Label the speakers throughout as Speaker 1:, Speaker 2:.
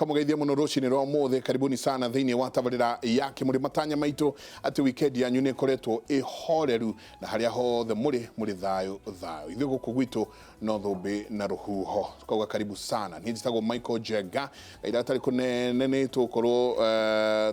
Speaker 1: kamugeithia muno rucini rwa mothe karibuni sana thiini wa tabarira ya Kimuri matanya maitu ati weekend yanyu ni koretwo ihoreru na haria hothe muri thayo ithuĩ gũkũ gwitũ no thũmbĩ na rũhuho tukauga karibu sana ni njitagwo Michael Jenga ira tari kunene ni tukorwo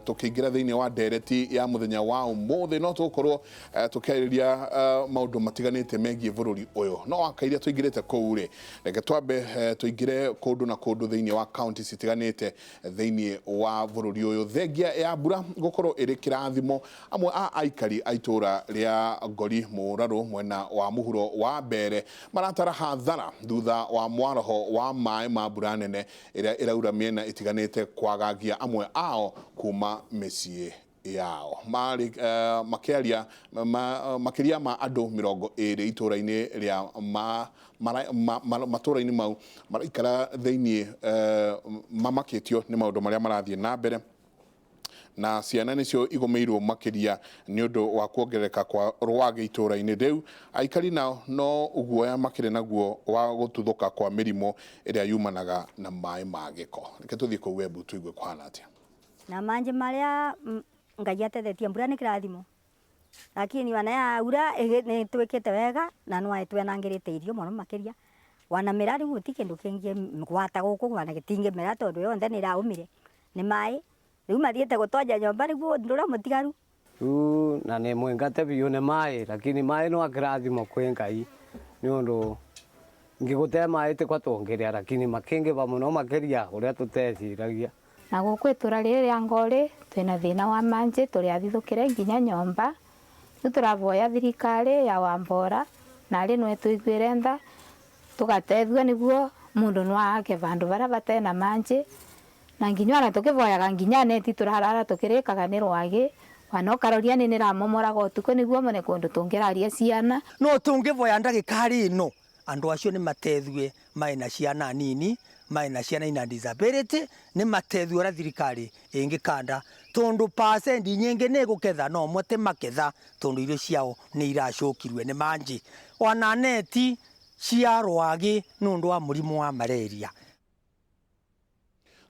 Speaker 1: tukiingira thiini wa ndereti ya muthenya wa ũmũthĩ no tukorwo tukĩarĩria maũndũ matiganĩte megiĩ bũrũri ũyũ no wakairia tuingirĩte kũu rĩ reke twambe tuingire kũndũ na kũndũ thiini wa county citiganĩte thiini wa bũrũri ũyũ thengia ya mbura gũkorwo ĩrĩ kĩrathimo amwe a aikari a itũra rĩa Ngori Mũrarũ mwena wa mũhuro wa Mbere maratara hathara thutha wa mwaraho wa maĩ ma mbura nene ĩrĩa ĩraura mĩena ĩtiganĩte kwagagia amwe ao kuma mĩciĩ yao makiria ma andũ 20 itũra-inĩ rĩa matũra-inĩ mau maraikara thiini mamakĩtio nĩ maũndũ marĩa marathiĩ na mbere na ciana nicio igomeirwo makiria ni undu wa kuongereka kwa rwage itũra-inĩ rĩu aikari nao no uguoya makire naguo wa gũtuthũka kwa mĩrimũ ĩrĩa yumanaga na maĩ ma gĩko reke tũthiĩ kũu Embu tuigue kũhana atĩa
Speaker 2: na manji maria Ngai atethetie mbura nĩ kĩrathimo lakini wana ya ura nĩ twĩkĩte wega na no twenangĩrĩte irio mũno makiria wana mirari guti kindu kingi gwata gũkũ wana gĩtingĩ mera tondũ yothe nĩ iraumire nĩ maĩ rĩu mathiĩte gũtonja nyũmba nĩguo ndũra mũtigaru
Speaker 3: na nĩ mwengate biũ nĩ maĩ lakini maĩ no kĩrathimo kwĩ Ngai nĩ ũndũ ngĩgũte maĩ tĩkwa tũngĩrĩa lakini makĩngĩba mũno makiria ũrĩa tũteciragia
Speaker 4: na gũkũ itũra rĩrĩ rĩa Ngori twĩna thĩna wa manji tũrĩa athithũkĩre nginya nyomba rĩu tũravoya thirikari ya Wambora na arĩ no tũiguĩre tha tũgatethua nĩguo mũndũ no ake vandu bara batena manji na nginya ona tũkĩvoyaga nginya neti tũrarara tũkĩrĩkaga nĩ rwagĩ wanokaroria nĩ nĩramomoraga ũtukũ nĩguo mone kũndũ tũngĩraria ciana
Speaker 5: no tũngĩvoya ndagĩtarĩ ĩno andũ acio nĩ matethue maĩna ciana nini maĩna ciana ina disability nĩ matethue ũrĩa thirikari ĩngĩkanda tondũ pacendi nyingĩ nĩ gũketha no mote maketha tondũ irio ciao nĩ iracokirwe nĩ manji ona neti cia rwagĩ nĩ ũndũ wa mũrimũ wa malaria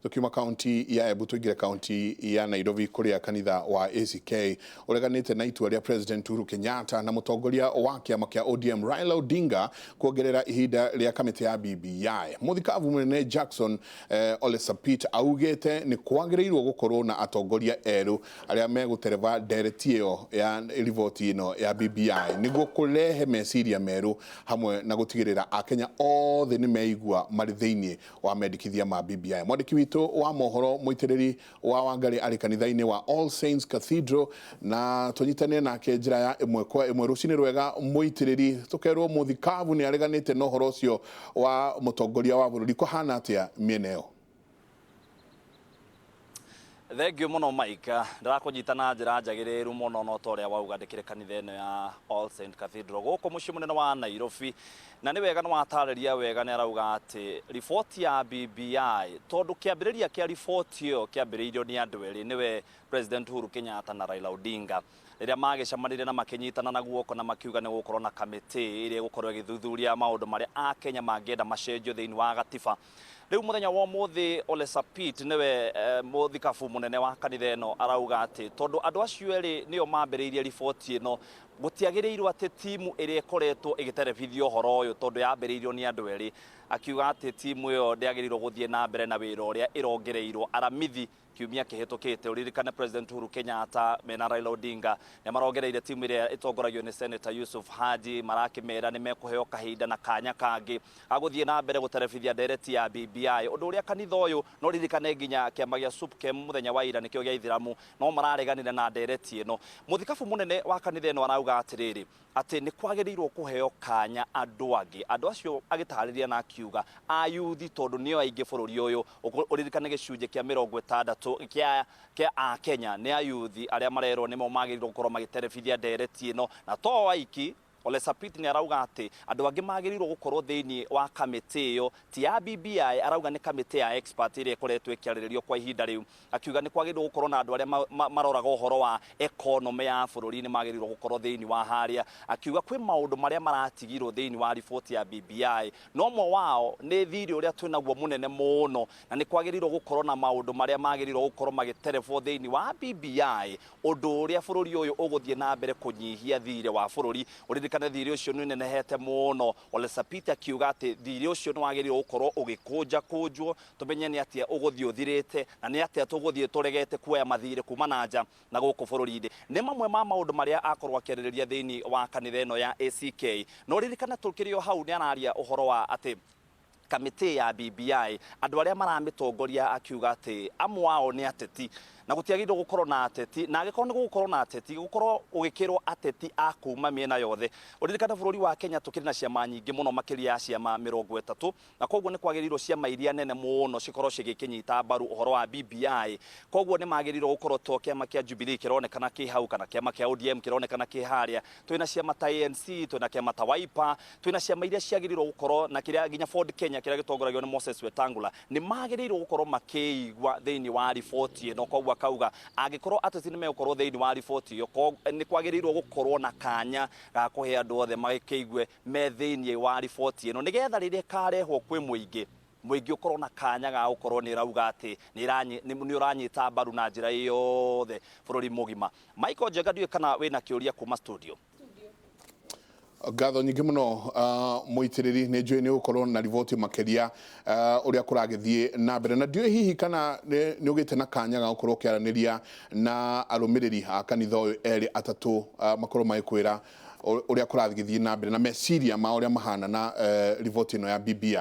Speaker 1: tukiuma kaunti ya Embu tuingire kaunti ya Nairobi kuria kanitha wa ACK ureganite na itua rĩa President Uhuru Kenyatta na mutongoria wa kiama kia ODM Raila Odinga kuongerera ihinda rĩa kamĩtĩ ya BBI muthikavu munene Jackson Ole Sapit augete ni kwagĩrĩirwo gũkorwo na atongoria erũ arĩa megũtereva ndereti ĩyo ya riboti ĩno ya BBI nĩguo kũrehe meciria merũ hamwe na gũtigĩrĩra akenya othe nĩ meigua marĩ thĩinĩ wa mendikithia ma BBI mwandĩki wa mohoro muitiriri wa Wangari ari kanitha-inĩ wa All Saints Cathedral na tunyitane nake njira ya imwe kwa imwe rucini rwega muitiriri tukerwo muthikavu ni areganite no horo cio wa mutongoria wa bururi kuhana atia mieneo
Speaker 6: Thengio muno Mike ndarakũnyitana njira njagĩrĩru muno no toria wauga ndĩkĩre kanitha-inĩ ya All Saints Cathedral gũkũ mũciĩ mũnene wa Nairobi na nĩ wega nĩ watarĩria wega nĩ arauga atĩ riboti ya BBI tondũ kĩambĩrĩria kĩa riboti ĩyo kĩambĩrĩirio nĩ andũ erĩ nĩwe President Uhuru Kenyatta na Raila Odinga rĩrĩa magĩcamanire na makĩnyitana na guoko na makiuga nĩ gũkorwo na kamĩtĩ ĩrĩa gũkorwo ĩgĩthuthuria maũndũ marĩa Akenya mangĩenda macenjio thĩinĩ wa gatiba rĩu muthenya wa ũmũthĩ Ole Sapit niwe muthikabu munene wa kanitha ĩno arauga atĩ tondũ andũ acio erĩ nĩo mambĩrĩirie riboti ĩno gũtiagĩrĩirwo atĩ timu ĩrĩa ĩkoretwo ĩgĩterebithia ũhoro ũyũ tondũ yambĩrĩirio nĩ andũ erĩ akiuga atĩ timu ĩyo ndĩagĩrĩirwo gũthiĩ na mbere na wĩra ũrĩa ĩrongereirwo aramithi kiumia kĩhĩtũkĩte uririkane President Uhuru Kenyatta mena Raila Odinga nĩ marongereire timu ĩrĩa ĩtongoragio nĩ Senator Yusuf Haji marakĩmera nĩ mekũheo kahinda na kanya kangĩ agũthiĩ na mbere gũterebithia ndereti ya BBI ũndũ ũrĩa kanitha ũyũ no ririkane nginya kĩama gĩa SUPKEM muthenya wa ira nĩkĩo gĩa ithiramu no marareganire na ndereti ĩno muthikabu munene wa kanitha ĩno arauga atĩrĩrĩ atĩ nĩ kwagĩrĩirwo kũheo kanya andũ angĩ andũ acio agĩtarĩria na akiuga ayuthi tondũ nĩo aingĩ bũrũri ũyũ ũririkane gĩcunjĩ kĩa 60 kia Akenya nĩ ayuthi arĩa marerwo nĩmo magĩrĩirwo gũkorwo magĩterebithia ndereti ĩno na to aiki Ole Sapit ni arauga ati andu angi magirirwo gukorwo thiini wa kamiti iyo ti ya BBI arauga ni kamiti ya expert ire koretwe kiariririo kwa ihinda riu akiuga ni kwagirwo gukorwo na andu aria maroraga uhoro wa economy ya bururi ni magirirwo gukorwo thiini wa haria akiuga kwi maundu maria maratigirwo thiini wa report ya BBI no mo wao ni thiri uria twinaguo munene muno na ni kwagirirwo gukorwo na maundu maria magirirwo gukorwo magiterefo thiini wa BBI undu uria bururi uyu uguthie na mbere kunyihia thiri wa bururi uririkane thiri ucio ni nenehete muno Ole Sapit akiuga ati thiri ucio ni wagirirwo gukorwo ugikunja kunjwo tumenye ni atia uguthie uthirite na ni atia tuguthie turegete kuoya mathire kuma nanja na guku bururi-ini ni mamwe ma maundu maria akorwo akiririria thiini wa kanitha ino ya ACK no uririkane tukirio hau ni araria uhoro wa ati kamiti ya BBI andu aria maramitongoria akiuga ati amwe wao ni ateti na gutiagirwo gukorwo na ateti na agikorwo ni gukorwo na ateti gukorwo ugikirwo ateti akuma miena yothe uririkana bururi wa Kenya tukiri na ciama nyingi muno makiria ya ciama 30 na koguo ni kwagirirwo ciama iria nene muno cikorwo cigikinyita mbaru uhoro wa BBI koguo ni magirirwo gukorwo to kiama kia Jubilee kironekana ki hau kana kiama kia ODM kironekana ki haria twina ciama ta ANC twina kiama ta Wiper twina ciama iria ciagirirwo gukorwo na kiria ginya Ford Kenya kiria gitongoragio ni Moses Wetangula ni magirirwo gukorwo makiigwa thiini wa report ino koguo kauga agikorwo ateti ni megukorwo thiini wa report iyo ni kwagirirwo gukorwo na kanya ga kuhe andu othe magikigwe me thiini wa report ino nigetha riria karehwo kwi muingi ukorwo na kanya ga gukorwo ni rauga ati ni uranyita mbaru na njira yothe bururi mugima. Michael Njenga ndiwe kana wina kiuria kuma studio.
Speaker 1: Gatho nyingi muno muitiriri ni njui ni ukorwo na rivoti makeria uria kuragithie na mbere na ndiwe hihi kana ni ugite na kanya ga gukorwo kiaraniria na arumiriri a kanitha uyu eri atatu makorwo magikwira uria kuragithie na mbere na meciria ma uria mahana na rivoti ino ya BBI.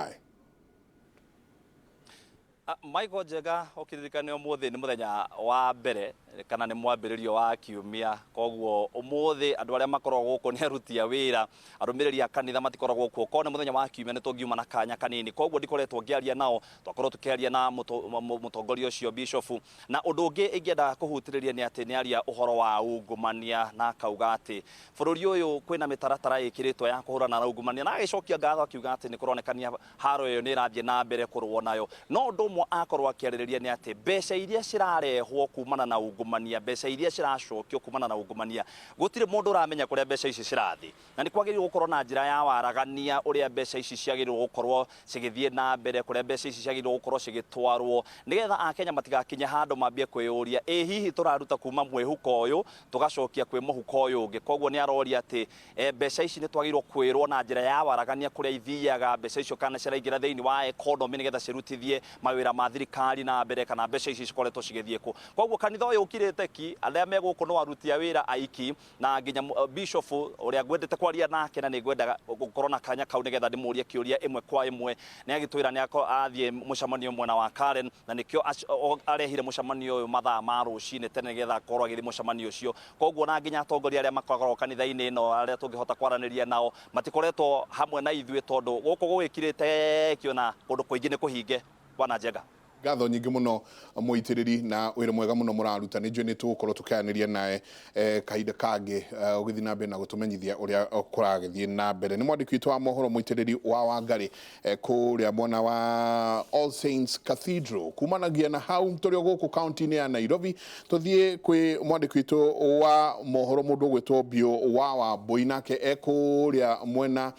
Speaker 6: Michael Njenga ukiririkane umuthi ni muthenya wa mbere kana ni mwambiririo wa kiumia koguo umuthi andu aria makorwo guku ni aruti a wira arumiriri a kanitha matikoragwo guku ko ni muthenya wa kiumia ni tungiuma na kanya kanini koguo ndikoretwo ngiaria nao twakorwo tukiaria na mutongoria ucio bishop na undu ungi ingienda kuhutiriria ni ati ni aria uhoro wa ungumania na kauga ati bururi uyu kwina mitaratara ikiritwo ya kuhurana na ungumania na agicokia ngatho akiuga ati ni kuronekania haro iyo ni irathie na mbere kurwo nayo no undu mwe akorwo akiaririria ni ati mbeca iria cirarehwo kumana na ungumania mbeca iria ciracokio kumana na ungumania gutire mundu uramenya kuria mbeca ici cirathi na ni kwagirirwo gukorwo na njira ya waragania uria mbeca ici ciagirirwo gukorwo cigithie na mbere kuria mbeca ici ciagirirwo gukorwo cigitwarwo nigetha akenya matigakinye handu mambie kwiyuria hihi turaruta kuma mwihuko uyu tugacokia kwi muhuko uyu ungi koguo ni aroria ati mbeca ici ni twagirwo kwirwo na njira ya waragania kuria ithiaga mbeca icio kana ciraingira thiini wa economy nigetha cirutithie mawira ma thirikari na mbere kana mbeca ici cikoretwo cigithie ku koguo kanitha uyu ukirite ki aria meguku no aruti a wira aiki na nginya bishop uria gwendete kwaria nake na ni gwendaga gukorwo na kanya kau nigetha ndimurie kiuria imwe kwa imwe ni agitwira ni athie mucamanio mwena wa Karen na nikio arehire mucamanio uyu mathaa ma rucine tene nigetha akorwo agithie mucamanio ucio koguo na nginya atongoria aria makoragwo kanitha-ini ino aria tungihota kwaraniria nao matikoretwo hamwe na ithuĩ tondu guku gugikirite kiona kundu kuingi ni kuhinge Bwana Njenga.
Speaker 1: Gatho nyingi muno muitiriri na wira mwega muno muraruta ni njui ni tugukorwo tukianiria nae kahinda kangi ugithi na mbere na gutumenyithia uria kuragithie na mbere ni mwandiki witu wa mohoro muitiriri wa Wangari kuria mwena wa All Saints Cathedral kumanagia na hau mtorio guku county-ini ya Nairobi tuthie kwi mwandiki witu wa mohoro mundu gwitwo Bio wa Boinake kuria mwena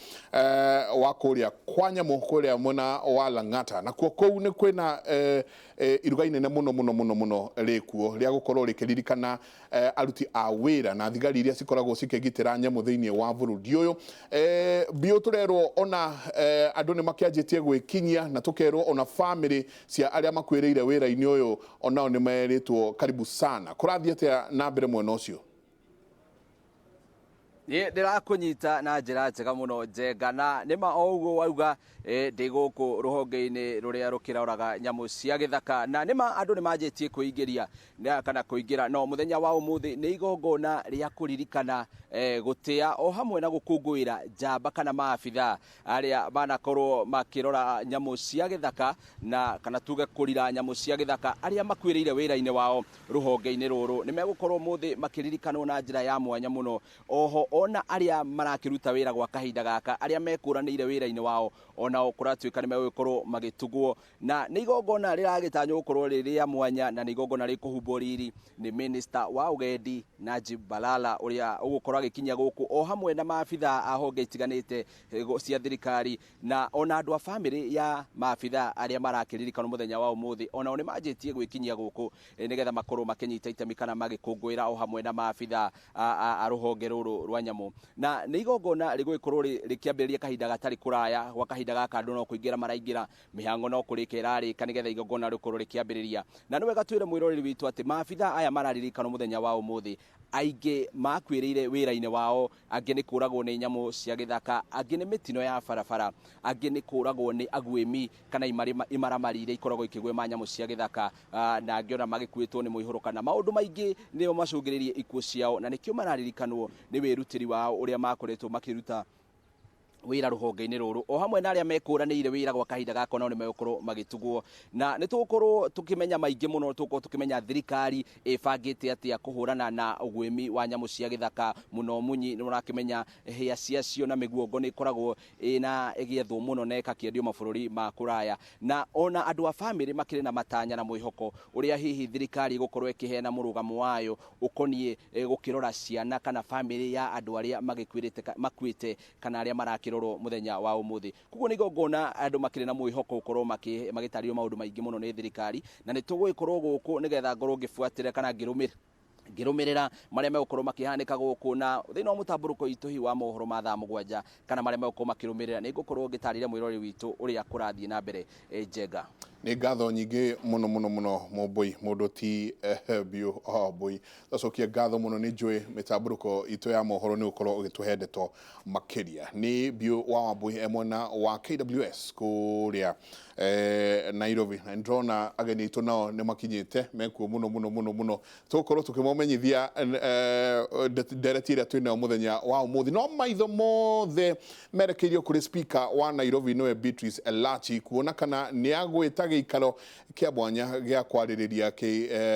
Speaker 1: wa kuria Kwanyamu kuria mwena wa Lang'ata na kou ni kwina iruga inene muno rikuo ria gukorwo rikiririkana aruti a wira na thigari iria cikoragwo cikigitira nyamu thiini wa bururi uyu Bio turerwo ona andu ni makianjitie gwikinyia na tukerwo ona family cia aria makwiriire wira-ini uyu onao ni meritwo karibu sana kurathie atia na mbere mwena ucio.
Speaker 7: Ndirakunyita na njira njega muno Njenga na nima o uguo wauga ndi guku ruhonge-ini ruria rukirauraga nyamu cia githaka na nima andu ni manjitie kuingiria kana kuingira no muthenya wa umuthi ni igongona ria kuririkana gutia o hamwe na gukunguira njamba kana maabitha aria manakorwo makirora nyamu cia githaka na kana tuge kurira nyamu cia githaka aria makwiriire wira-ini wao ruhonge-ini ruru ni megukorwo umuthi makiririkanwo na njira ya mwanya muno oho ona aria marakiruta wira gwa kahinda gaka aria mekuranire wira-ini wao ona kuratuika ni megũkorwo magĩtugwo na nĩ igongona rĩragĩtanywo gũkorwo rĩrĩa mwanya na nĩ igongona rĩkũhumbwo riri nĩ Minister wa Ugendi Najib Balala ũrĩa ũgũkorwo agĩkinya gũkũ o hamwe na maabitha a honge itiganĩte cia thirikari na ona andũ a family ya maabitha arĩa marakĩririkana mũthenya wa ũmũthĩ ona nĩ manjĩtie gwĩkinyia gũkũ nĩgetha makorwo makĩnyita itemi kana magĩkũngũĩra o hamwe na maabitha a rũhonge rũrũ rwa nyamũ na nĩ igongona rĩgũgĩkorwo rĩkĩambĩrĩria kahinda gatarĩ kũraya gwa kahinda gaka andũ no kũingĩra maraingĩra mĩhango no kũrĩka ĩrarĩka nĩgetha igongona rĩkorwo rĩkĩambĩrĩria na nĩwega twĩre mwĩroreri witũ atĩ maabitha aya mararirikana mũthenya wa ũmũthĩ aingĩ makwĩrĩire wĩra-inĩ wao angĩ nĩ kũragwo nĩ nyamũ cia gĩthaka angĩ nĩ mĩtino ya barabara angĩ nĩ kũragwo nĩ aguĩmi kana imaramari iria ikoragwo ikĩgwĩma nyamũ cia gĩthaka na angĩ ona magĩkuĩtwo nĩ mũihũro kana maũndũ maingĩ nĩo macũngĩrĩirie ikuũ ciao na nĩkĩo mararirikanwo nĩ wĩrutĩri wao ũrĩa makoretwo makĩruta wira rũhonge-inĩ rũrũ o hamwe na arĩa mekũranĩire wĩra gwa kahinda gaka nao nĩ megũkorwo magĩtugwo na nĩ tũgũkorwo tũkĩmenya maingĩ mũno tũgũkorwo tũkĩmenya thirikari ĩbangĩte atĩa kũhũrana na ũgwĩmi wa nyamũ cia gĩthaka mũno munyi nĩ mũrakĩmenya hĩa ciacio na mĩguongo nĩ ĩkoragwo ĩna ĩgĩethwo mũno na ĩgakĩendio mabũrũri ma kũraya na ona andũ a family makĩrĩ na matanya na mwĩhoko ũrĩa hihi thirikari ĩgũkorwo ĩkĩheana mũrũgamo wayo ũkoniĩ gũkĩrora ciana kana family ya andũ arĩa makuĩte kana arĩa marakĩrorwo muthenya wa ũmũthĩ koguo nĩ igongona andũ makĩrĩ na mwĩhoko gũkorwo magĩtarĩrio maũndũ maingĩ mũno nĩ thirikari na nĩ tũgũgĩkorwo gũkũ nĩgetha ngorwo ngĩbuatĩrĩra kana ngĩrũmĩrĩra marĩa megũkorwo makĩhanĩka gũkũ na thĩinĩ wa mũtambũrũko witũ hihi wa mohoro ma thaa mũgwanja kana marĩa megũkorwo makĩrũmĩrĩra nĩ ngũkorwo ngĩtarĩria mwĩrori witũ ũrĩa kũrathiĩ na mbere Njenga.
Speaker 1: Nĩ ngatho nyingĩ mũno mũmbui mũndũ ti biũ mbui tũcokie ngatho mũno nĩ njũĩ mĩtambũrũko itũ ya mohoro nĩ gũkorwo ũgĩtũhe ndeto makĩria nĩ biũ wa mbui mwena wa KWS kũrĩa Nairobi na ndrona ageni itũ nao nĩ makinyĩte mekuo mũno tũgũkorwo tũkĩmomenyithia ndereti ĩrĩa twĩnayo mũthenya wa ũmũthĩ no maitho mothe merekeirio kũrĩ speaker wa Nairobi nĩwe Beatrice Elachi kuona kana nĩ agwĩta gĩikaro kĩa mwanya gĩa kwarĩrĩria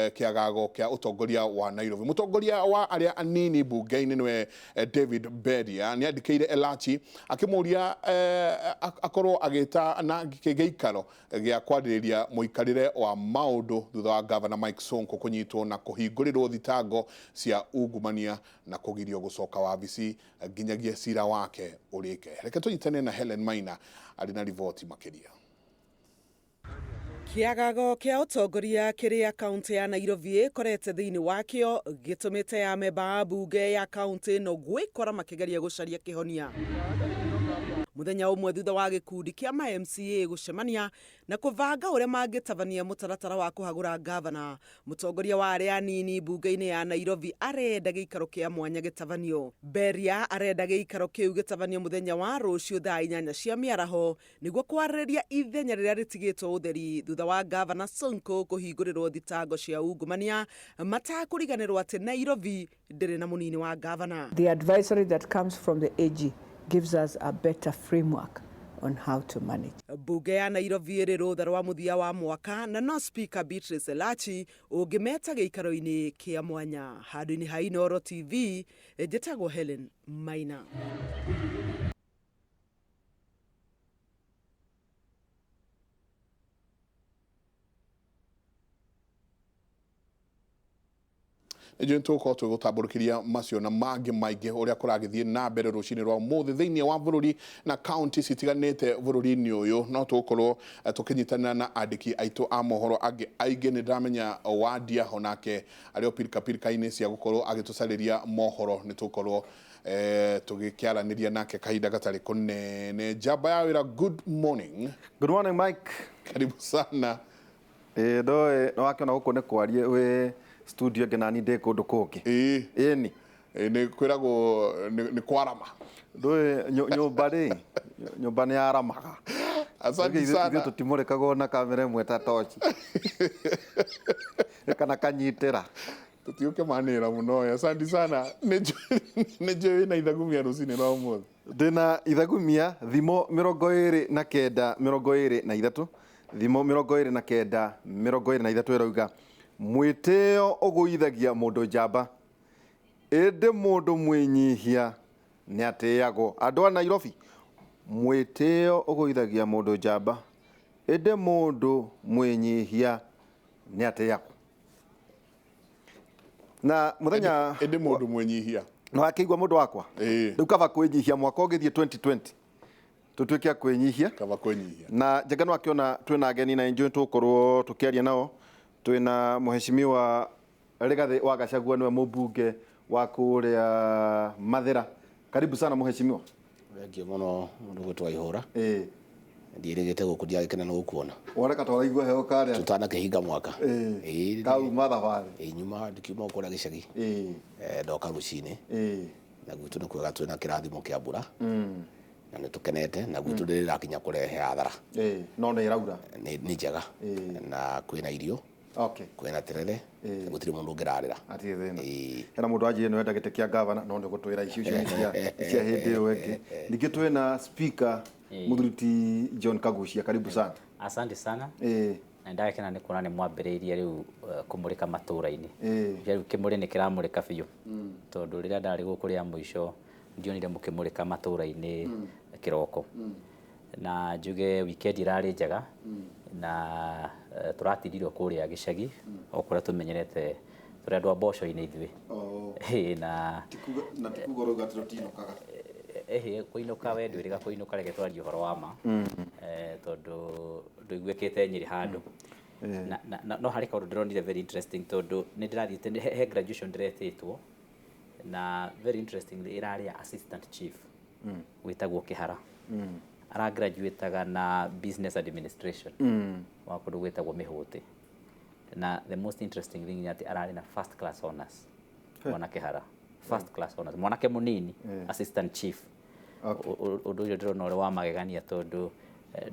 Speaker 1: kĩagago kĩa ũtongoria wa Nairobi mũtongoria wa arĩa anini bunge-inĩ nĩwe David Beria nĩ andĩkĩire Elachi akĩmũria akorwo agĩta na gĩikaro gĩa kwarĩrĩria mũikarĩre wa maũndũ thutha wa Governor Mike Sonko kũnyitwo na kũhingũrĩrwo thitango cia ungumania na kũgirio gũcoka wabici nginyagia cira wake ũrĩke. Reke tũnyitane na Helen Maina arĩ na riboti makĩria.
Speaker 8: Kĩagago kĩa ũtongoria kĩrĩa kaunti ya Nairobi ĩkorete thĩinĩ wakĩo gĩtũmĩte amemba a mbunge ya kaunti ĩno gwĩkora makĩgeria gũcaria kĩhonia. Mũthenya ũmwe thutha wa gĩkundi kĩa MCA gũcemania na kũbanga ũrĩa mangĩtabania mũtaratara wa kũhagũra gavana, mũtongoria wa arĩa anini mbunge-inĩ ya Nairobi arenda gĩikaro kĩa mwanya gĩtabanio. Beria arenda gĩikaro kĩu gĩtabanio mũthenya wa rũciũ thaa 8 cia mĩaraho nĩguo kwarĩrĩria ithenya rĩrĩa rĩtigĩtwo ũtheri thutha wa Governor Sonko kũhingũrĩrwo thitango cia ungumania matakũriganĩrwo atĩ Nairobi ndĩrĩ na mũnini wa gavana.
Speaker 9: The advisory that comes from the AG gives us a better framework on how to manage.
Speaker 8: Bunge ya Nairobi ĩrĩ rũtha rwa mũthia wa mwaka na no speaker Beatrice Elachi ũngĩmeta gĩikaro-inĩ kĩa mwanya. Handũ-inĩ ha Inooro TV njĩtagwo Helen Maina.
Speaker 1: Nĩnjũĩ tũgũkorwo tũgĩgũtambũrũkĩria macio na mangĩ maingĩ ũrĩa kũragĩthiĩ na mbere rũcinĩ rwa ũmũthĩ thĩinĩ wa bũrũri na kaunti citiganĩte bũrũri-inĩ ũyũ no tũgũkorwo tũkĩnyitanĩra na andĩki aitũ a mohoro angĩ aingĩ nĩ ndĩramenya Wadia onake arĩ o pirika-inĩ cia gũkorwo agĩtũcarĩria mohoro nĩ tũgũkorwo tũgĩkĩaranĩria nake kahinda gatarĩ kũnene. Njamba ya wĩra, good morning.
Speaker 10: Good morning Mike.
Speaker 1: Karibu sana.
Speaker 10: Ndoe no wakĩona gũkũ nĩ kwarie wĩ studio ngenani ndĩ kũndũ kũngĩ. Ĩni.
Speaker 1: Nĩ kwĩragwo nĩ kwarama.
Speaker 10: Ndoe nyũmba nĩ yaramaga.
Speaker 1: Asante sana.
Speaker 10: Ithuĩ tũtimũrĩkagwo na kamera ĩmwe ta tochi. Kana kanyitĩra.
Speaker 1: Tutiuke manĩra mũno. Asante sana. Nĩnjũĩ na ithagumia rũcinĩ rwa ũmũthĩ.
Speaker 10: Ndĩna ithagumia thimo 29-23 thimo 29-23 ĩrauga mwĩtĩo ũgũithagia mũndũ njamba ĩndĩ mũndũ mwĩnyihia nĩ atĩagwo. Andũ a Nairobi mwĩtĩo ũgũithagia mũndũ njamba, ĩndĩ mũndũ mwĩnyihia nĩ atĩagwo. Na mũthenya
Speaker 1: ĩndĩ mũndũ mwĩnyihia
Speaker 10: no akĩigua mũndũ wakwa rĩu kaba kwĩnyihia mwaka ũgĩthiĩ 2020 tũtuĩke a kwĩnyihia
Speaker 1: kaba kwĩnyihia. Na
Speaker 10: Njenga no akĩona twĩna ageni na enjoy tũkorwo tũkĩaria nao. Twĩna mũheshimiwa Rigathĩ wa Gachagua, nĩwe mũmbunge wa kũrĩa Mathĩra. Karibu sana mũheshimiwa.
Speaker 11: Thengiũ mũno mũndũ gwĩtwo Ihũra. Ndirĩgĩte gũkũ ndiagĩkena nĩ gũkuona.
Speaker 10: Woneka ta ũraigua heo karĩa.
Speaker 11: Tutanakĩhinga mwaka.
Speaker 10: Kauma thabarĩ.
Speaker 11: Nyuma ndikiuma kũrĩa gĩcagi. Ndoka rũcinĩ. Na gwitũ nĩ kwega twĩna kĩrathimo kĩa mbura. Na nĩ tũkenete na gwitũ ndĩrĩrakinya kũrehe hathara.
Speaker 10: No nĩ ĩraura.
Speaker 11: Nĩ njega. Na kwĩna irio. Kwĩna terere. Gũtirĩ mũndũ ũngĩrarĩra.
Speaker 10: Atirĩ thĩna. Hena mũndũ wanjĩrĩ nĩ wenda gĩtĩ kĩa gavana no nĩ gũtwĩra icio cia hĩndĩ ĩyo ĩngĩ. Ningĩ twĩna speaker Mũthuriti John Kagucia. Karibu sana.
Speaker 12: Asante sana. Na ndagĩkena nĩ kuona nĩ mwambĩrĩirie rĩu kũmũrĩka matũũra-inĩ. Rĩu Kimuri nĩ kĩramũrĩka biũ. Tondũ rĩrĩa ndarĩ gũkũ rĩa mũico ndionire mũkĩmũrĩka matũũra-inĩ kĩroko. Na njuge weekend irarĩ njega na tũratindirwo kũrĩa gĩcagi o kũrĩa tũmenyerete tũrĩ andũ a mboco-inĩ ithuĩ. Na
Speaker 10: tikuga rũga tũtinũkaga.
Speaker 12: Kũinũka we ndwĩrĩga kũinũka, reke twarie ũhoro wa ma. Tondũ ndũiguĩkĩte Nyĩrĩ handũ. No harĩ kaũndũ ndĩronire very interesting tondũ nĩ ndĩrathiĩte he graduation ndĩretĩtwo na very interestingly ĩrarĩ assistant chief wĩtagwo Kĩhara. Aragraduataga na business administration wa kũndũ gwĩtagwo Mĩhũtĩ. Na the most interesting thing nĩ atĩ ararĩ na first class honors. Mwana Kĩhara first class honors, mwanake mũnini assistant chief. Ũndũ ũcio ndĩrona ũrĩ wa magegania tondũ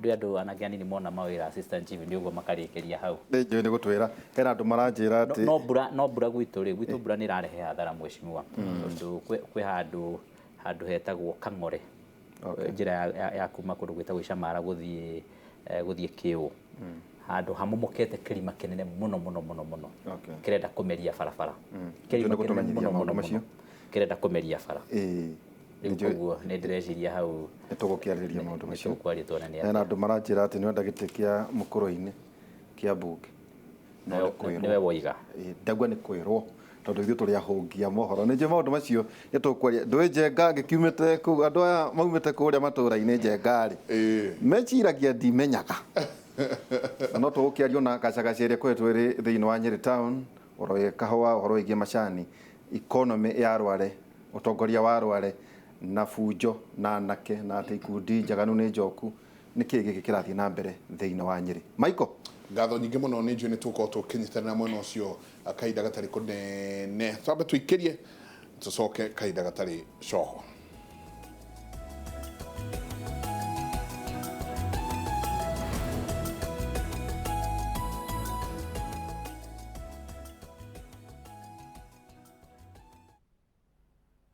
Speaker 12: ndĩ andũ anake anini mona mawĩra assistant chief nĩ ũguo makarĩkĩria hau.
Speaker 10: Nĩ gũtwĩra hena andũ maranjĩra atĩ
Speaker 12: no mbura gwitũ rĩ, gwitũ mbura nĩ ĩrarehe hathara mweshimiwa. Tondũ kwĩ handũ hetagwo Kang'ore, njĩra ya kuma kũndũ gwĩtagwo Icamara gũthiĩ Kĩũ, handũ hamomokete kĩrima kĩnene mũno kĩrenda kũmeria barabara. Kĩrima kĩnene mũno kĩrenda kũmeria bara. Rĩu koguo nĩ ndĩreciria hau
Speaker 10: nĩ tũgũkĩarĩrĩria maũndũ macio.
Speaker 12: Hena
Speaker 10: andũ maranjĩra atĩ nĩ wenda gĩtĩ kĩa mũkũrũ-inĩ kĩa mbunge.
Speaker 12: Nĩwe woiga.
Speaker 10: Ndagua nĩ kwĩrwo tondũ ithuĩ tũrĩ ahũngia mohoro. Nĩ njũĩ maũndũ macio nĩ tũkwaria. Ndũĩ Njenga ngĩkiumĩte kũu, andũ aya maumĩte kũrĩa matũũra-inĩ Njenga-rĩ meciragia ndimenyaga. No tũgũkĩaria na gacagaca ĩrĩa koretwo ĩrĩ thĩinĩ wa Nyĩrĩ town, ũhoro wĩgiĩ kahũa, ũhoro wĩgiĩ macani, economy ya Rware, ũtongoria wa Rware na bunjo na anake na atĩ ikundi njaganu nĩ njoku. Nĩ kĩĩ gĩkĩ kĩrathiĩ na mbere thĩinĩ wa Nyĩrĩ? Michael,
Speaker 1: ngatho nyingĩ mũno nĩ njũĩ nĩ tũkorwo tũkĩnyitanĩra mwena ũcio kahinda gatarĩ kũnene. Twambe tũikĩrie tũcoke kahinda gatarĩ coho.